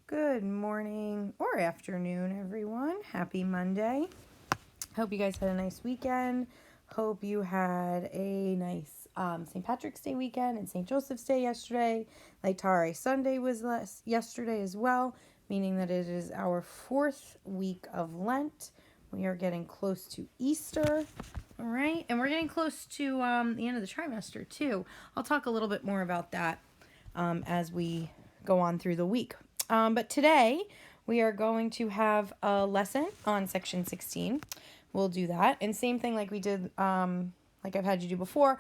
Good morning or afternoon, everyone. Happy Monday. Hope you guys had a nice weekend. Hope you had a nice St. Patrick's Day weekend and St. Joseph's Day yesterday. Laetare Sunday was yesterday as well, meaning that it is our 4th week of Lent. We are getting close to Easter, all right? And we're getting close to the end of the trimester, too. I'll talk a little bit more about that as we go on through the week. But today we are going to have a lesson on section 16. We'll do that. And same thing like we did, like I've had you do before.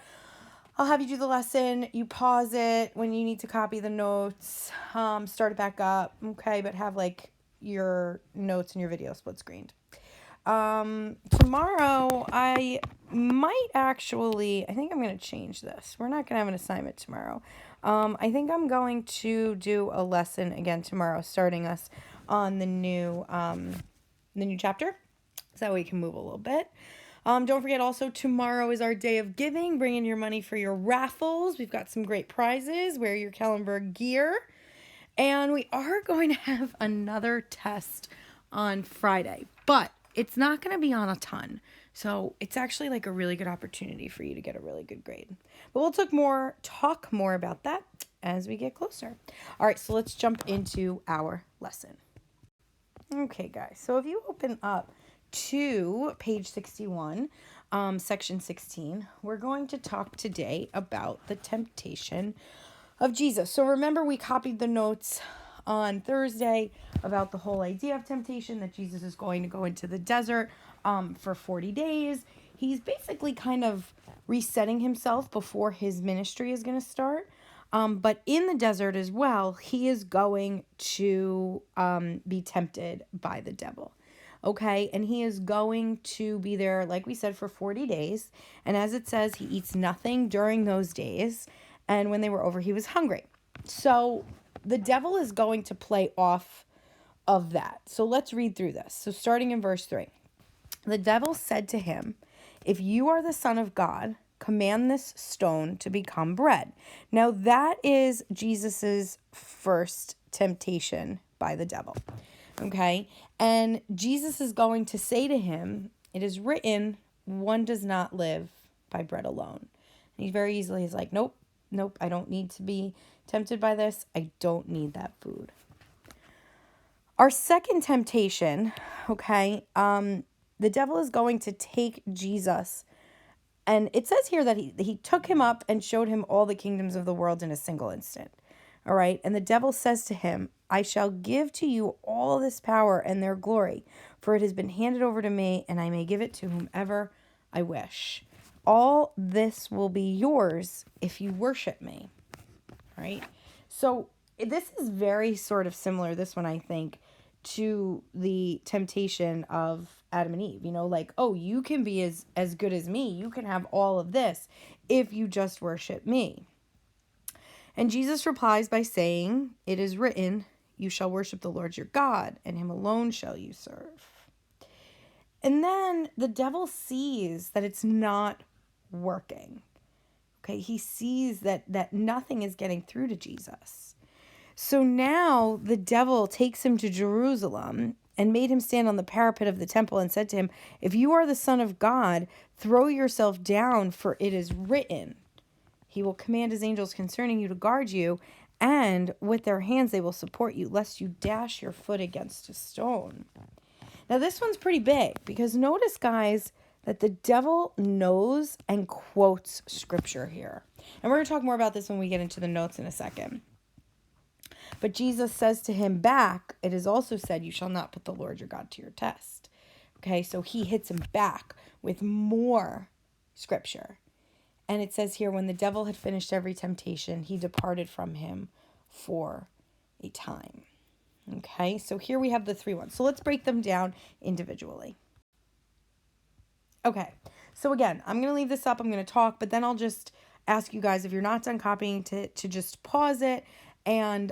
I'll have you do the lesson. You pause it when you need to copy the notes, start it back up. Okay. But have like your notes and your video split screened. Tomorrow I think I'm going to change this. We're not going to have an assignment tomorrow. I think I'm going to do a lesson again tomorrow, starting us on the new chapter. So that way we can move a little bit. Don't forget also tomorrow is our day of giving. Bring in your money for your raffles. We've got some great prizes. Wear your Kellenberg gear. And we are going to have another test on Friday. But it's not going to be on a ton. So it's actually like a really good opportunity for you to get a really good grade. But we'll talk more about that as we get closer. All right, so let's jump into our lesson. Okay, guys. So if you open up to page 61, section 16, we're going to talk today about the temptation of Jesus. So remember, we copied the notes on Thursday about the whole idea of temptation, that Jesus is going to go into the desert for 40 days. He's basically kind of resetting himself before his ministry is going to start. But in the desert as well, he is going to be tempted by the devil. Okay, and he is going to be there, like we said, for 40 days. And as it says, he eats nothing during those days. And when they were over, he was hungry. So the devil is going to play off of that. So let's read through this. So starting in verse 3. The devil said to him, "If you are the Son of God, command this stone to become bread." Now that is Jesus's first temptation by the devil. Okay? And Jesus is going to say to him, "It is written, one does not live by bread alone." And he very easily is like, nope, I don't need to be tempted by this. I don't need that food. Our second temptation, okay, the devil is going to take Jesus. And it says here that he took him up and showed him all the kingdoms of the world in a single instant. All right. And the devil says to him, "I shall give to you all this power and their glory, for it has been handed over to me, and I may give it to whomever I wish. All this will be yours if you worship me." All right. So this is very sort of similar, this one, I think, to the temptation of Adam and Eve. You know, like, oh, you can be as good as me. You can have all of this if you just worship me. And Jesus replies by saying, "It is written, you shall worship the Lord your God, and him alone shall you serve." And then the devil sees that it's not working. Okay, he sees that nothing is getting through to Jesus. So now the devil takes him to Jerusalem and made him stand on the parapet of the temple and said to him, "If you are the Son of God, throw yourself down, for it is written, he will command his angels concerning you to guard you, and with their hands they will support you, lest you dash your foot against a stone." Now this one's pretty big, because notice, guys, that the devil knows and quotes scripture here. And we're going to talk more about this when we get into the notes in a second. But Jesus says to him back, "It is also said, you shall not put the Lord your God to your test." Okay, so he hits him back with more scripture. And it says here, when the devil had finished every temptation, he departed from him for a time. Okay, so here we have the 3 ones. So let's break them down individually. Okay, so again, I'm going to leave this up. I'm going to talk, but then I'll just ask you guys, if you're not done copying, to just pause it and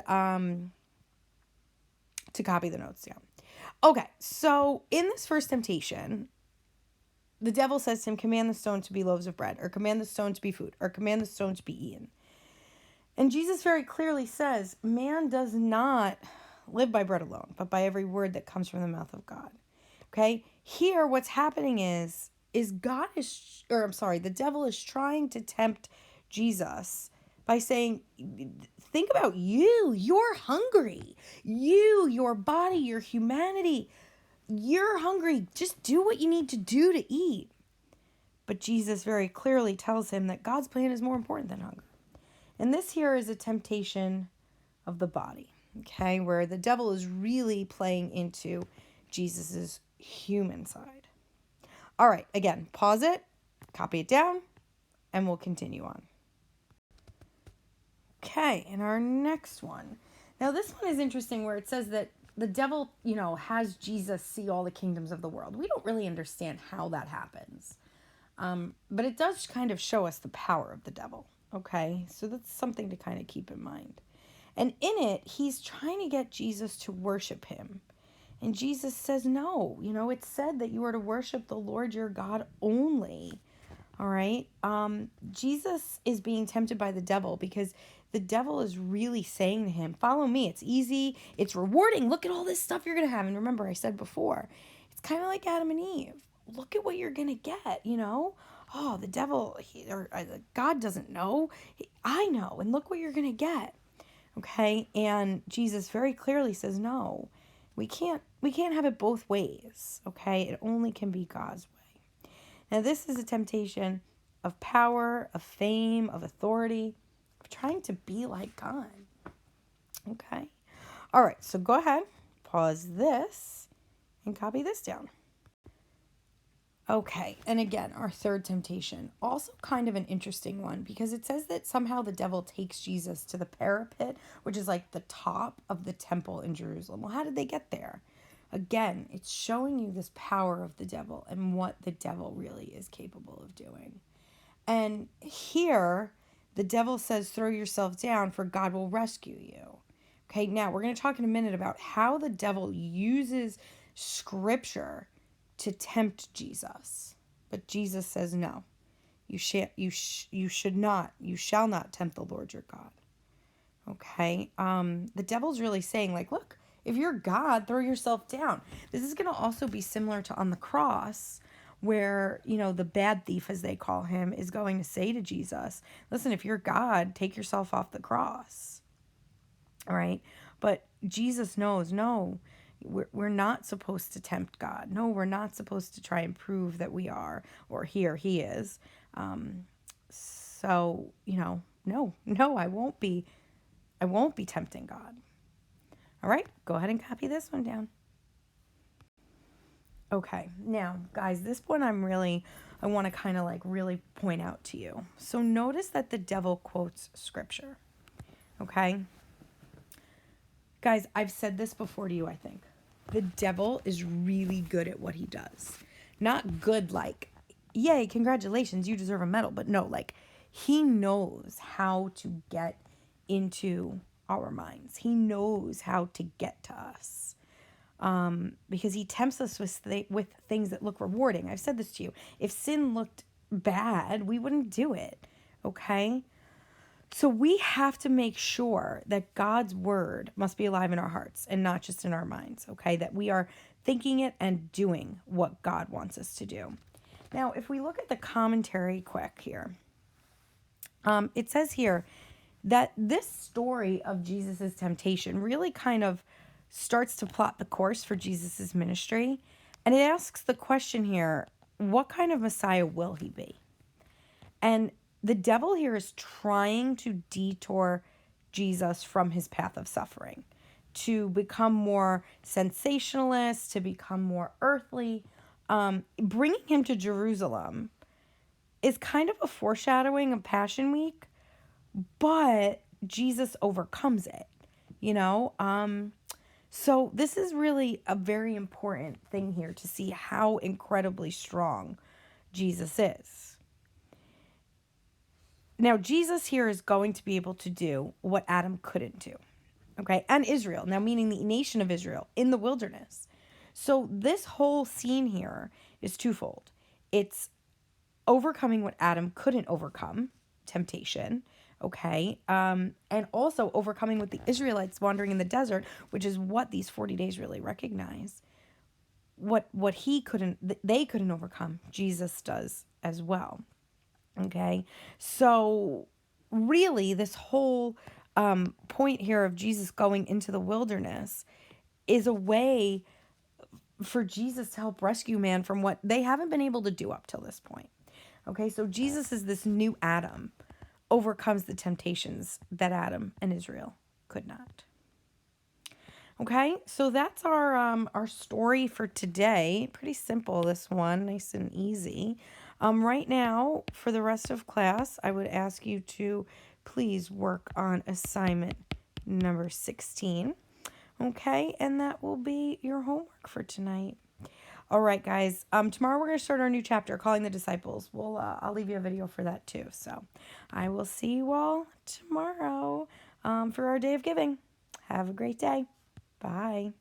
to copy the notes down. Okay, so in this first temptation, the devil says to him, "Command the stone to be loaves of bread," or "Command the stone to be food," or "Command the stone to be eaten." And Jesus very clearly says, man does not live by bread alone, but by every word that comes from the mouth of God. Okay? Here, what's happening is the devil is trying to tempt Jesus by saying, think about you. You're hungry. Your body, your humanity, you're hungry. Just do what you need to do to eat. But Jesus very clearly tells him that God's plan is more important than hunger. And this here is a temptation of the body, okay, where the devil is really playing into Jesus's human side. All right, again, pause it, copy it down, and we'll continue on. Okay, and our next one. Now, this one is interesting where it says that the devil, has Jesus see all the kingdoms of the world. We don't really understand how that happens. But it does kind of show us the power of the devil, okay? So that's something to kind of keep in mind. And in it, he's trying to get Jesus to worship him. And Jesus says, no, it's said that you are to worship the Lord your God only, all right? Jesus is being tempted by the devil because the devil is really saying to him, follow me. It's easy. It's rewarding. Look at all this stuff you're going to have. And remember, I said before, it's kind of like Adam and Eve. Look at what you're going to get, Oh, the devil, God doesn't know. I know. And look what you're going to get. Okay? And Jesus very clearly says, no, we can't have it both ways. Okay? It only can be God's way. Now, this is a temptation of power, of fame, of authority, of trying to be like God. Okay? All right. So go ahead, pause this, and copy this down. Okay, and again, our third temptation, also kind of an interesting one because it says that somehow the devil takes Jesus to the parapet, which is like the top of the temple in Jerusalem. Well, how did they get there? Again, it's showing you this power of the devil and what the devil really is capable of doing. And here, the devil says, throw yourself down for God will rescue you. Okay, now we're going to talk in a minute about how the devil uses scripture to tempt Jesus. But Jesus says, no, you shall not tempt the Lord your God. Okay. The devil's really saying, like, look, if you're God, throw yourself down. This is going to also be similar to on the cross where, the bad thief, as they call him, is going to say to Jesus, listen, if you're God, take yourself off the cross. All right. But Jesus knows, no, we're not supposed to tempt God. No, we're not supposed to try and prove that we are, or here he is. So, no, I won't be tempting God. All right, go ahead and copy this one down. Okay, now, guys, this one I want to kind of like really point out to you. So notice that the devil quotes scripture. Okay? Guys, I've said this before to you, I think. The devil is really good at what he does. Not good like, yay, congratulations, you deserve a medal. But no, like, he knows how to get into our minds. He knows how to get to us. Because he tempts us with things that look rewarding. I've said this to you. If sin looked bad, we wouldn't do it. Okay? So we have to make sure that God's word must be alive in our hearts and not just in our minds, okay? That we are thinking it and doing what God wants us to do. Now, if we look at the commentary quick here, it says here that this story of Jesus's temptation really kind of starts to plot the course for Jesus's ministry. And it asks the question here, what kind of Messiah will he be? And the devil here is trying to detour Jesus from his path of suffering, to become more sensationalist, to become more earthly. Bringing him to Jerusalem is kind of a foreshadowing of Passion Week, but Jesus overcomes it, So this is really a very important thing here to see how incredibly strong Jesus is. Now, Jesus here is going to be able to do what Adam couldn't do, okay? And Israel, now meaning the nation of Israel in the wilderness. So this whole scene here is twofold. It's overcoming what Adam couldn't overcome, temptation, Okay. And also overcoming with the Israelites wandering in the desert, which is what these 40 days really recognize. What they couldn't overcome, Jesus does as well. Okay. So really this whole point here of Jesus going into the wilderness is a way for Jesus to help rescue man from what they haven't been able to do up till this point. Okay, so Jesus is this new Adam, overcomes the temptations that Adam and Israel could not. Okay, so that's our story for today. Pretty simple, this one, nice and easy. Right now, for the rest of class, I would ask you to please work on assignment number 16. Okay, and that will be your homework for tonight. All right, guys. Tomorrow we're going to start our new chapter, Calling the Disciples. I'll leave you a video for that too. So I will see you all tomorrow for our day of giving. Have a great day. Bye.